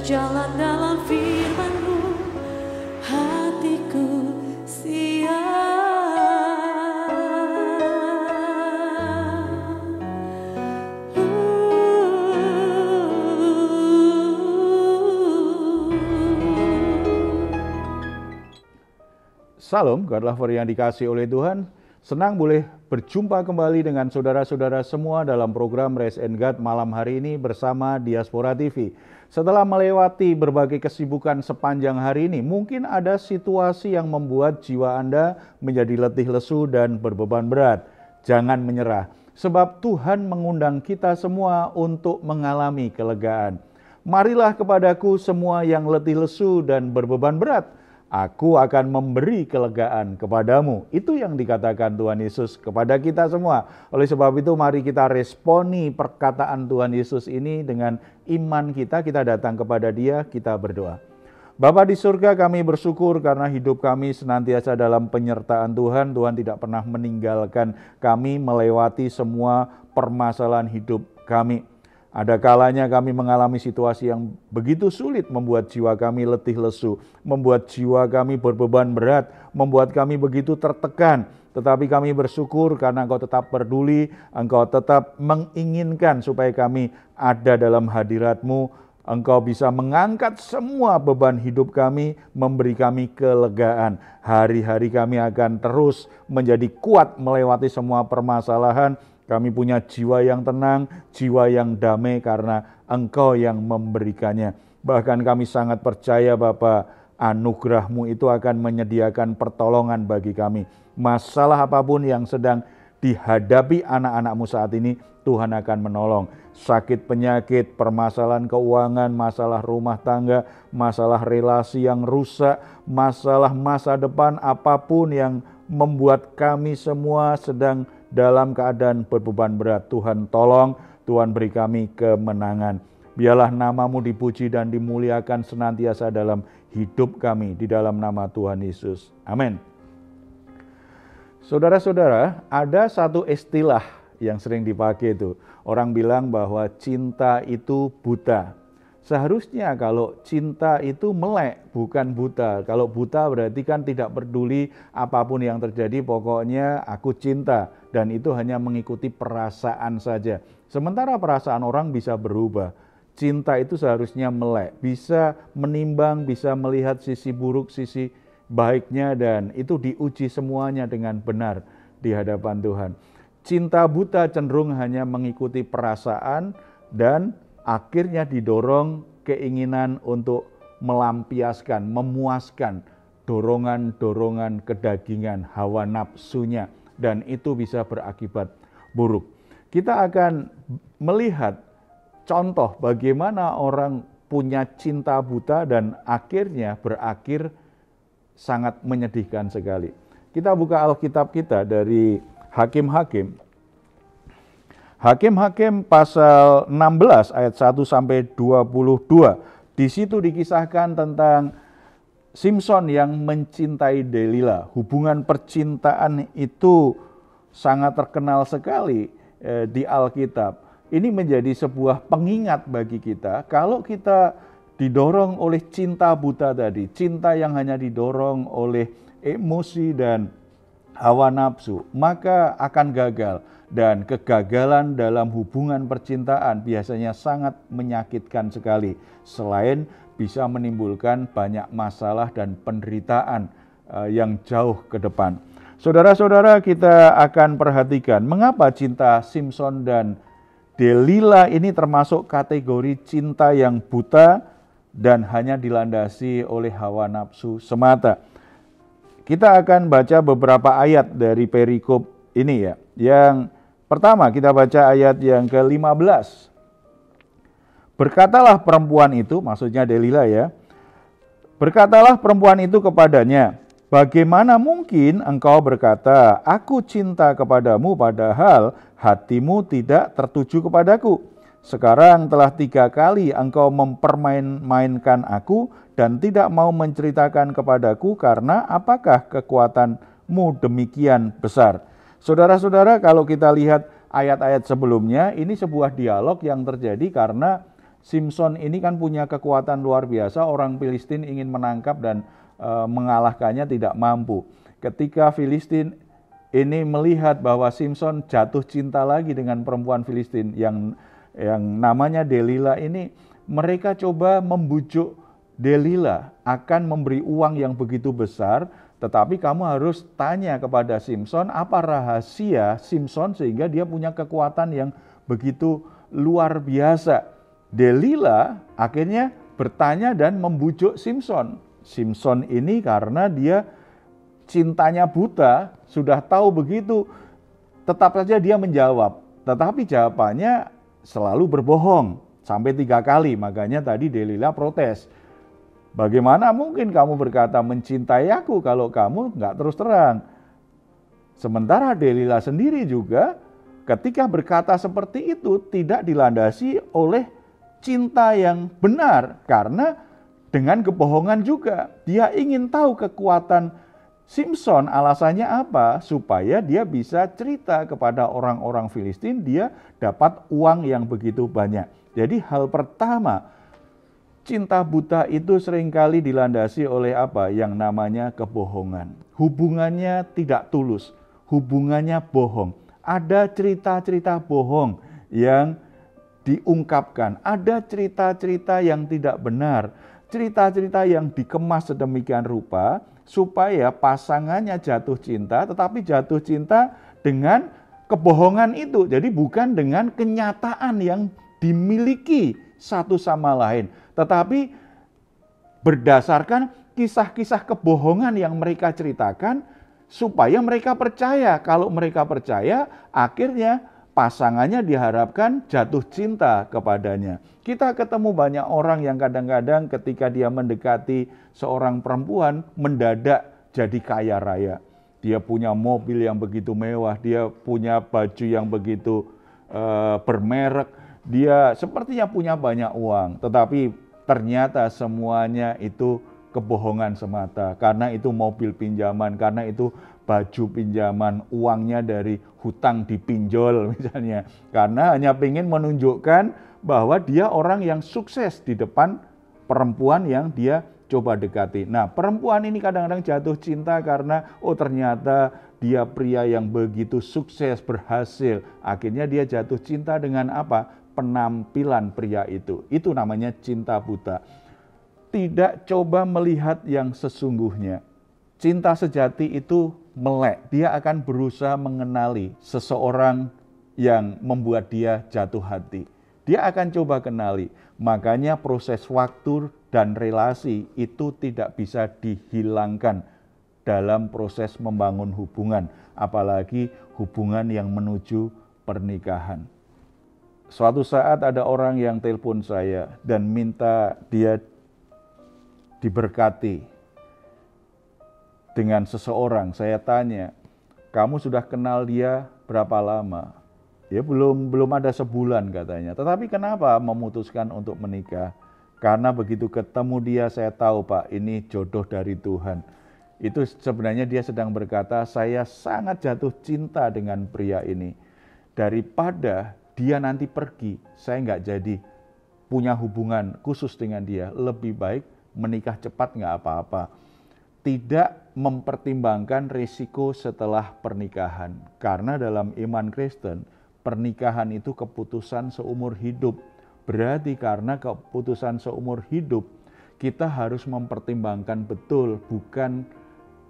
berjalan dalam firman-Mu, hatiku siap. Salam, God lover yang dikasihi oleh Tuhan. Senang boleh berjumpa kembali dengan saudara-saudara semua dalam program Raise and God malam hari ini bersama Diaspora TV. Setelah melewati berbagai kesibukan sepanjang hari ini, mungkin ada situasi yang membuat jiwa Anda menjadi letih lesu dan berbeban berat. Jangan menyerah, sebab Tuhan mengundang kita semua untuk mengalami kelegaan. Marilah kepadaku semua yang letih lesu dan berbeban berat, aku akan memberi kelegaan kepadamu. Itu yang dikatakan Tuhan Yesus kepada kita semua. Oleh sebab itu mari kita responi perkataan Tuhan Yesus ini dengan iman kita. Kita datang kepada Dia, kita berdoa. Bapa di surga, kami bersyukur karena hidup kami senantiasa dalam penyertaan Tuhan. Tuhan tidak pernah meninggalkan kami melewati semua permasalahan hidup kami. Ada kalanya kami mengalami situasi yang begitu sulit, membuat jiwa kami letih lesu, membuat jiwa kami berbeban berat, membuat kami begitu tertekan. Tetapi kami bersyukur karena Engkau tetap peduli, Engkau tetap menginginkan supaya kami ada dalam hadirat-Mu. Engkau bisa mengangkat semua beban hidup kami, memberi kami kelegaan. Hari-hari kami akan terus menjadi kuat melewati semua permasalahan. Kami punya jiwa yang tenang, jiwa yang damai karena Engkau yang memberikannya. Bahkan kami sangat percaya Bapa, anugerah-Mu itu akan menyediakan pertolongan bagi kami. Masalah apapun yang sedang dihadapi anak-anak-Mu saat ini, Tuhan akan menolong. Sakit penyakit, permasalahan keuangan, masalah rumah tangga, masalah relasi yang rusak, masalah masa depan, apapun yang membuat kami semua sedang dalam keadaan berbeban berat, Tuhan tolong, Tuhan beri kami kemenangan. Biarlah nama-Mu dipuji dan dimuliakan senantiasa dalam hidup kami, di dalam nama Tuhan Yesus. Amin. Saudara-saudara, ada satu istilah yang sering dipakai itu. Orang bilang bahwa cinta itu buta. Seharusnya kalau cinta itu melek, bukan buta. Kalau buta berarti kan tidak peduli apapun yang terjadi, pokoknya aku cinta. Dan itu hanya mengikuti perasaan saja. Sementara perasaan orang bisa berubah. Cinta itu seharusnya melek, bisa menimbang, bisa melihat sisi buruk, sisi baiknya, dan itu diuji semuanya dengan benar di hadapan Tuhan. Cinta buta cenderung hanya mengikuti perasaan dan akhirnya didorong keinginan untuk melampiaskan, memuaskan dorongan-dorongan kedagingan, hawa nafsunya, dan itu bisa berakibat buruk. Kita akan melihat contoh bagaimana orang punya cinta buta dan akhirnya berakhir sangat menyedihkan sekali. Kita buka Alkitab kita dari Hakim-Hakim. Hakim-Hakim pasal 16 ayat 1 sampai 22. Di situ dikisahkan tentang Simson yang mencintai Delila. Hubungan percintaan itu sangat terkenal sekali di Alkitab. Ini menjadi sebuah pengingat bagi kita kalau kita didorong oleh cinta buta tadi, cinta yang hanya didorong oleh emosi dan hawa nafsu, maka akan gagal. Dan kegagalan dalam hubungan percintaan biasanya sangat menyakitkan sekali. Selain bisa menimbulkan banyak masalah dan penderitaan yang jauh ke depan. Saudara-saudara, kita akan perhatikan mengapa cinta Simson dan Delila ini termasuk kategori cinta yang buta dan hanya dilandasi oleh hawa nafsu semata. Kita akan baca beberapa ayat dari perikop ini ya. Yang pertama kita baca ayat yang ke-15. Berkatalah perempuan itu, maksudnya Delila ya. Berkatalah perempuan itu kepadanya, bagaimana mungkin engkau berkata, aku cinta kepadamu padahal hatimu tidak tertuju kepadaku. Sekarang telah 3 kali engkau mempermain-mainkan aku dan tidak mau menceritakan kepadaku karena apakah kekuatanmu demikian besar. Saudara-saudara, kalau kita lihat ayat-ayat sebelumnya, ini sebuah dialog yang terjadi karena Simson ini kan punya kekuatan luar biasa, orang Filistin ingin menangkap dan mengalahkannya tidak mampu. Ketika Filistin ini melihat bahwa Simson jatuh cinta lagi dengan perempuan Filistin yang namanya Delila ini, mereka coba membujuk Delila akan memberi uang yang begitu besar, tetapi kamu harus tanya kepada Simson apa rahasia Simson sehingga dia punya kekuatan yang begitu luar biasa. Delila akhirnya bertanya dan membujuk Simson. Simson ini karena dia cintanya buta, sudah tahu begitu, tetap saja dia menjawab. Tetapi jawabannya selalu berbohong, sampai 3 kali. Makanya tadi Delila protes. Bagaimana mungkin kamu berkata mencintai aku kalau kamu nggak terus terang? Sementara Delila sendiri juga ketika berkata seperti itu tidak dilandasi oleh cinta yang benar. Karena dengan kebohongan juga. Dia ingin tahu kekuatan Simson, alasannya apa? Supaya dia bisa cerita kepada orang-orang Filistin, dia dapat uang yang begitu banyak. Jadi hal pertama, cinta buta itu seringkali dilandasi oleh apa? Yang namanya kebohongan. Hubungannya tidak tulus, hubungannya bohong. Ada cerita-cerita bohong yang diungkapkan, ada cerita-cerita yang tidak benar, cerita-cerita yang dikemas sedemikian rupa, supaya pasangannya jatuh cinta, tetapi jatuh cinta dengan kebohongan itu. Jadi bukan dengan kenyataan yang dimiliki satu sama lain, tetapi berdasarkan kisah-kisah kebohongan yang mereka ceritakan, supaya mereka percaya. Kalau mereka percaya, akhirnya pasangannya diharapkan jatuh cinta kepadanya. Kita ketemu banyak orang yang kadang-kadang ketika dia mendekati seorang perempuan, mendadak jadi kaya raya. Dia punya mobil yang begitu mewah, dia punya baju yang begitu bermerek, dia sepertinya punya banyak uang, tetapi ternyata semuanya itu kebohongan semata. Karena itu mobil pinjaman, karena itu baju pinjaman, uangnya dari hutang dipinjol misalnya. Karena hanya ingin menunjukkan bahwa dia orang yang sukses di depan perempuan yang dia coba dekati. Nah, perempuan ini kadang-kadang jatuh cinta karena ternyata dia pria yang begitu sukses, berhasil. Akhirnya dia jatuh cinta dengan apa? Penampilan pria itu. Itu namanya cinta buta. Tidak coba melihat yang sesungguhnya. Cinta sejati itu melek. Dia akan berusaha mengenali seseorang yang membuat dia jatuh hati. Dia akan coba kenali. Makanya proses waktu dan relasi itu tidak bisa dihilangkan dalam proses membangun hubungan. Apalagi hubungan yang menuju pernikahan. Suatu saat ada orang yang telepon saya dan minta dia diberkati dengan seseorang. Saya tanya, kamu sudah kenal dia berapa lama? Ya belum ada sebulan katanya. Tetapi kenapa memutuskan untuk menikah? Karena begitu ketemu dia saya tahu Pak, ini jodoh dari Tuhan. Itu sebenarnya dia sedang berkata, saya sangat jatuh cinta dengan pria ini. Daripada dia nanti pergi, saya nggak jadi punya hubungan khusus dengan dia. Lebih baik menikah cepat nggak apa-apa. Tidak mempertimbangkan risiko setelah pernikahan. Karena dalam iman Kristen, pernikahan itu keputusan seumur hidup. Berarti karena keputusan seumur hidup, kita harus mempertimbangkan betul. Bukan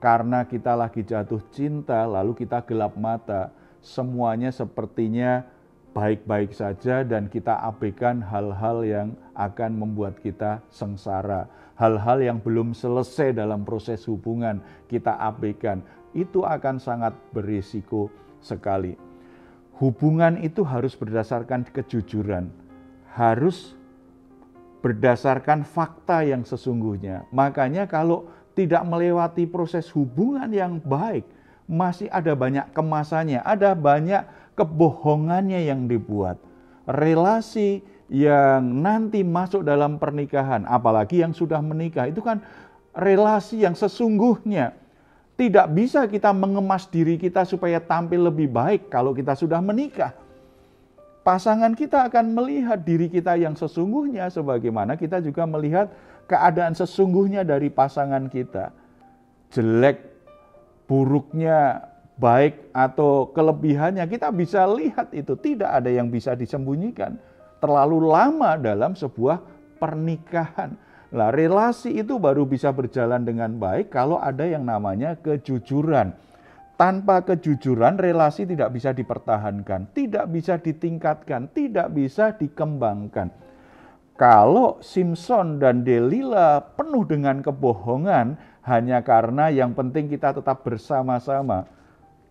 karena kita lagi jatuh cinta, lalu kita gelap mata. Semuanya sepertinya baik-baik saja dan kita abaikan hal-hal yang akan membuat kita sengsara. Hal-hal yang belum selesai dalam proses hubungan, kita abaikan. Itu akan sangat berisiko sekali. Hubungan itu harus berdasarkan kejujuran, harus berdasarkan fakta yang sesungguhnya. Makanya kalau tidak melewati proses hubungan yang baik, masih ada banyak kemasannya, ada banyak kebohongannya yang dibuat. Relasi yang nanti masuk dalam pernikahan, apalagi yang sudah menikah, itu kan relasi yang sesungguhnya. Tidak bisa kita mengemas diri kita supaya tampil lebih baik kalau kita sudah menikah. pasangan kita akan melihat diri kita yang sesungguhnya, sebagaimana kita juga melihat keadaan sesungguhnya dari pasangan kita. Jelek, buruknya, baik atau kelebihannya, kita bisa lihat itu. Tidak ada yang bisa disembunyikan. Terlalu lama dalam sebuah pernikahan. Nah, relasi itu baru bisa berjalan dengan baik kalau ada yang namanya kejujuran. Tanpa kejujuran, relasi tidak bisa dipertahankan, tidak bisa ditingkatkan, tidak bisa dikembangkan. Kalau Simpson dan Delila penuh dengan kebohongan hanya karena yang penting kita tetap bersama-sama,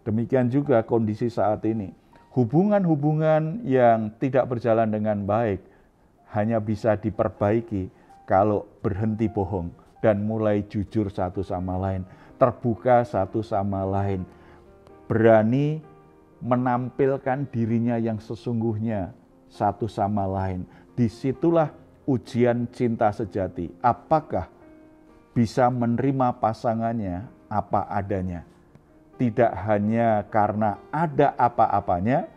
demikian juga kondisi saat ini. Hubungan-hubungan yang tidak berjalan dengan baik hanya bisa diperbaiki kalau berhenti bohong dan mulai jujur satu sama lain, terbuka satu sama lain, berani menampilkan dirinya yang sesungguhnya satu sama lain. Disitulah ujian cinta sejati. Apakah bisa menerima pasangannya apa adanya? Tidak hanya karena ada apa-apanya,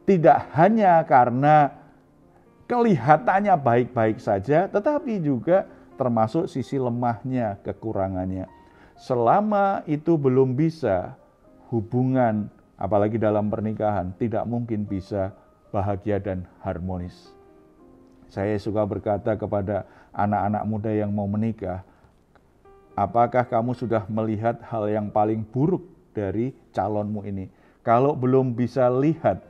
tidak hanya karena kelihatannya baik-baik saja, tetapi juga termasuk sisi lemahnya, kekurangannya. Selama itu belum bisa, hubungan, apalagi dalam pernikahan, tidak mungkin bisa bahagia dan harmonis. Saya suka berkata kepada anak-anak muda yang mau menikah, apakah kamu sudah melihat hal yang paling buruk dari calonmu ini? Kalau belum bisa lihat,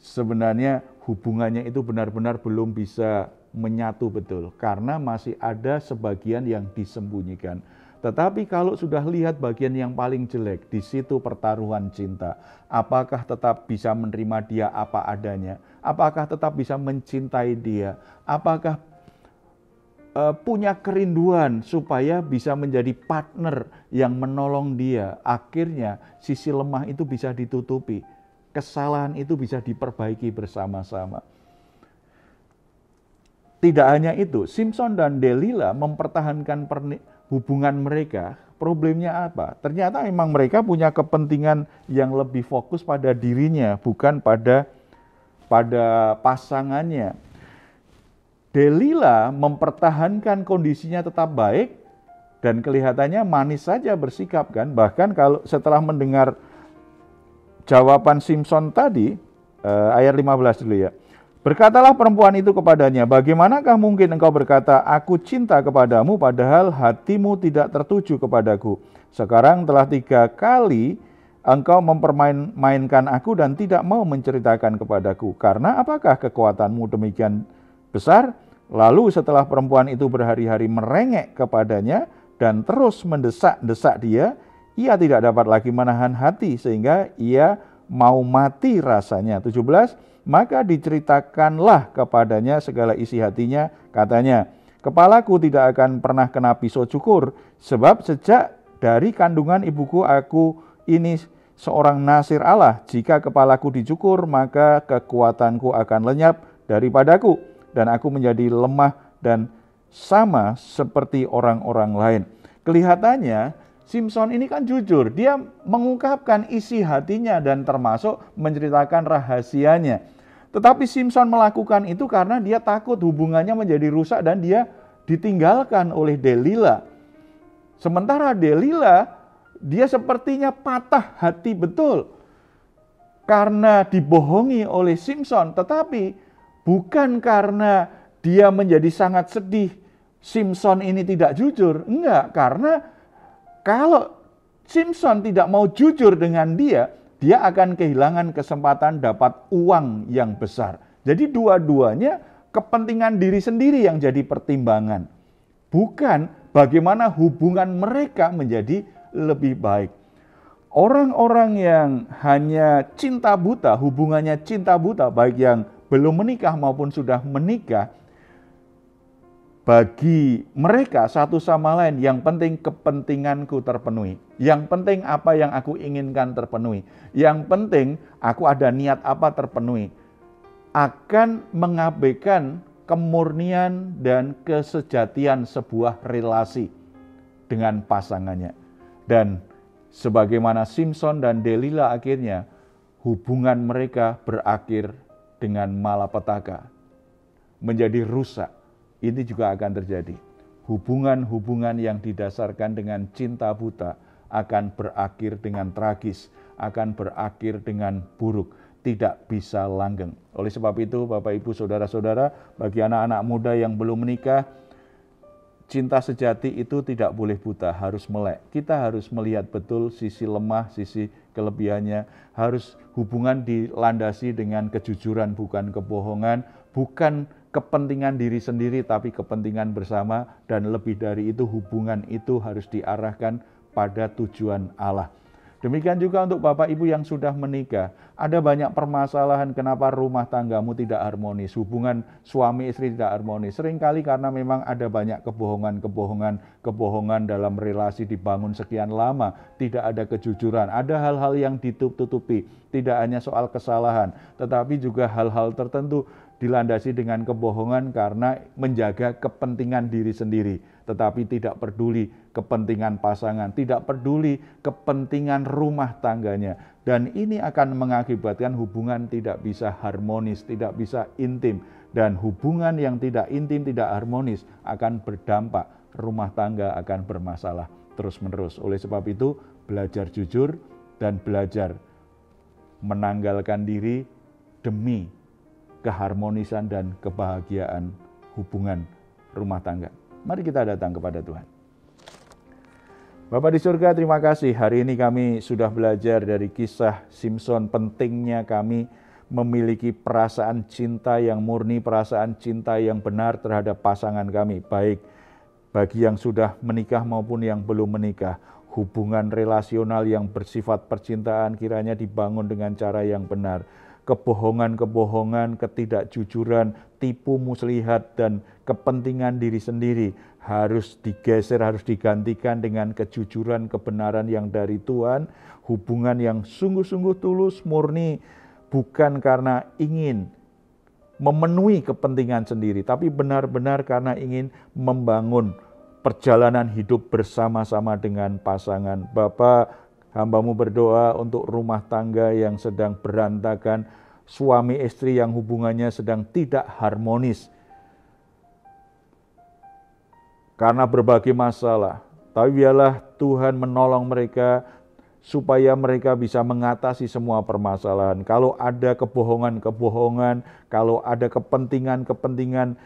sebenarnya hubungannya itu benar-benar belum bisa menyatu betul, karena masih ada sebagian yang disembunyikan. Tetapi kalau sudah lihat bagian yang paling jelek, di situ pertaruhan cinta. Apakah tetap bisa menerima dia apa adanya? Apakah tetap bisa mencintai dia? Apakah punya kerinduan supaya bisa menjadi partner yang menolong dia? Akhirnya sisi lemah itu bisa ditutupi. Kesalahan itu bisa diperbaiki bersama-sama. Tidak hanya itu, Simpson dan Delila mempertahankan hubungan mereka. Problemnya apa? Ternyata memang mereka punya kepentingan yang lebih fokus pada dirinya, bukan pada pasangannya. Delila mempertahankan kondisinya tetap baik dan kelihatannya manis saja bersikap kan. Bahkan kalau setelah mendengar jawaban Simpson tadi, ayat 15 dulu ya. Berkatalah perempuan itu kepadanya, bagaimanakah mungkin engkau berkata, aku cinta kepadamu, padahal hatimu tidak tertuju kepadaku. Sekarang telah 3 kali engkau mempermainkan aku dan tidak mau menceritakan kepadaku. Karena apakah kekuatanmu demikian besar? Lalu setelah perempuan itu berhari-hari merengek kepadanya dan terus mendesak-desak dia, ia tidak dapat lagi menahan hati sehingga ia mau mati rasanya. 17, maka diceritakanlah kepadanya segala isi hatinya, katanya, kepalaku tidak akan pernah kena pisau cukur, sebab sejak dari kandungan ibuku aku ini seorang nasir Allah. Jika kepalaku dicukur, maka kekuatanku akan lenyap daripadaku, dan aku menjadi lemah dan sama seperti orang-orang lain. Kelihatannya Simpson ini kan jujur, dia mengungkapkan isi hatinya dan termasuk menceritakan rahasianya. Tetapi Simpson melakukan itu karena dia takut hubungannya menjadi rusak dan dia ditinggalkan oleh Delila. Sementara Delila, dia sepertinya patah hati betul karena dibohongi oleh Simpson, tetapi bukan karena dia menjadi sangat sedih Simpson ini tidak jujur. Enggak, karena kalau Simpson tidak mau jujur dengan dia akan kehilangan kesempatan dapat uang yang besar. Jadi dua-duanya kepentingan diri sendiri yang jadi pertimbangan. Bukan bagaimana hubungan mereka menjadi lebih baik. Orang-orang yang hanya cinta buta, hubungannya cinta buta, baik yang belum menikah maupun sudah menikah, bagi mereka satu sama lain, yang penting kepentinganku terpenuhi. Yang penting apa yang aku inginkan terpenuhi. Yang penting aku ada niat apa terpenuhi. Akan mengabaikan kemurnian dan kesejatian sebuah relasi dengan pasangannya. Dan sebagaimana Simpson dan Delila akhirnya hubungan mereka berakhir dengan malapetaka, menjadi rusak. Ini juga akan terjadi. Hubungan-hubungan yang didasarkan dengan cinta buta akan berakhir dengan tragis, akan berakhir dengan buruk, tidak bisa langgeng. Oleh sebab itu, Bapak Ibu Saudara-saudara, bagi anak-anak muda yang belum menikah, cinta sejati itu tidak boleh buta, harus melek. Kita harus melihat betul sisi lemah, sisi kelebihannya. Harus hubungan dilandasi dengan kejujuran, bukan kebohongan, bukan kepentingan diri sendiri, tapi kepentingan bersama. Dan lebih dari itu, hubungan itu harus diarahkan pada tujuan Allah. Demikian juga untuk Bapak Ibu yang sudah menikah. Ada banyak permasalahan kenapa rumah tanggamu tidak harmonis, hubungan suami istri tidak harmonis. Seringkali karena memang ada banyak kebohongan dalam relasi dibangun sekian lama. Tidak ada kejujuran, ada hal-hal yang ditutup-tutupi. Tidak hanya soal kesalahan, tetapi juga hal-hal tertentu dilandasi dengan kebohongan karena menjaga kepentingan diri sendiri, tetapi tidak peduli kepentingan pasangan, tidak peduli kepentingan rumah tangganya. Dan ini akan mengakibatkan hubungan tidak bisa harmonis, tidak bisa intim. Dan hubungan yang tidak intim, tidak harmonis akan berdampak rumah tangga akan bermasalah terus-menerus. Oleh sebab itu, belajar jujur dan belajar menanggalkan diri demi keharmonisan dan kebahagiaan hubungan rumah tangga. Mari kita datang kepada Tuhan. Bapa di surga, terima kasih. Hari ini kami sudah belajar dari kisah Simson, pentingnya kami memiliki perasaan cinta yang murni, perasaan cinta yang benar terhadap pasangan kami, baik bagi yang sudah menikah maupun yang belum menikah. Hubungan relasional yang bersifat percintaan kiranya dibangun dengan cara yang benar. Kebohongan-kebohongan, ketidakjujuran, tipu muslihat, dan kepentingan diri sendiri harus digeser, harus digantikan dengan kejujuran, kebenaran yang dari Tuhan. Hubungan yang sungguh-sungguh tulus, murni, bukan karena ingin memenuhi kepentingan sendiri, tapi benar-benar karena ingin membangun perjalanan hidup bersama-sama dengan pasangan. Bapa, hamba-Mu berdoa untuk rumah tangga yang sedang berantakan, suami istri yang hubungannya sedang tidak harmonis karena berbagai masalah. Tapi biarlah Tuhan menolong mereka supaya mereka bisa mengatasi semua permasalahan. Kalau ada kebohongan-kebohongan, kalau ada kepentingan-kepentingan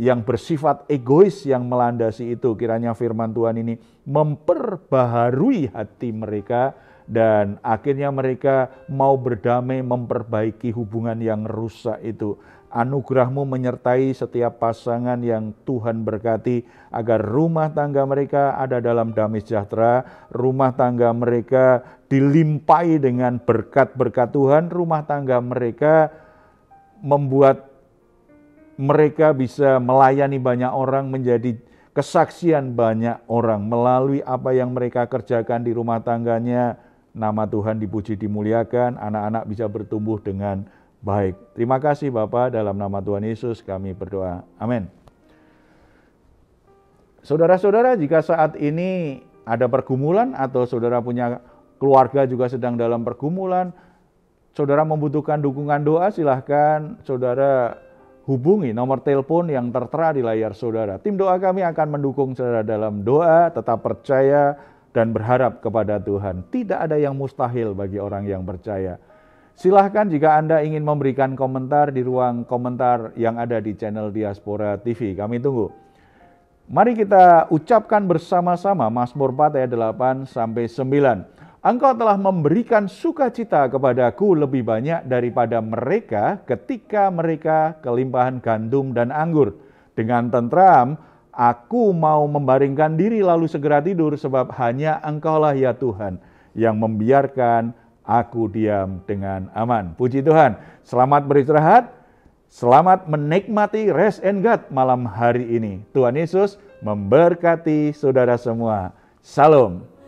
yang bersifat egois yang melandasi itu, kiranya firman Tuhan ini memperbaharui hati mereka dan akhirnya mereka mau berdamai, memperbaiki hubungan yang rusak itu. Anugerah-Mu menyertai setiap pasangan yang Tuhan berkati, agar rumah tangga mereka ada dalam damai sejahtera, rumah tangga mereka dilimpahi dengan berkat-berkat Tuhan, rumah tangga mereka membuat mereka bisa melayani banyak orang, menjadi kesaksian banyak orang melalui apa yang mereka kerjakan di rumah tangganya. Nama Tuhan dipuji, dimuliakan, anak-anak bisa bertumbuh dengan baik. Terima kasih Bapa, dalam nama Tuhan Yesus kami berdoa. Amin. Saudara-saudara, jika saat ini ada pergumulan atau saudara punya keluarga juga sedang dalam pergumulan, saudara membutuhkan dukungan doa, silahkan saudara hubungi nomor telepon yang tertera di layar saudara. Tim doa kami akan mendukung saudara dalam doa, tetap percaya dan berharap kepada Tuhan. Tidak ada yang mustahil bagi orang yang percaya. Silahkan jika Anda ingin memberikan komentar di ruang komentar yang ada di channel Diaspora TV. Kami tunggu. Mari kita ucapkan bersama-sama Mazmur 4 ayat 8-9. Engkau telah memberikan sukacita kepadaku lebih banyak daripada mereka ketika mereka kelimpahan gandum dan anggur. Dengan tentram, aku mau membaringkan diri lalu segera tidur, sebab hanya Engkaulah ya Tuhan yang membiarkan aku diam dengan aman. Puji Tuhan, selamat beristirahat, selamat menikmati Rest and God malam hari ini. Tuhan Yesus memberkati saudara semua. Salam.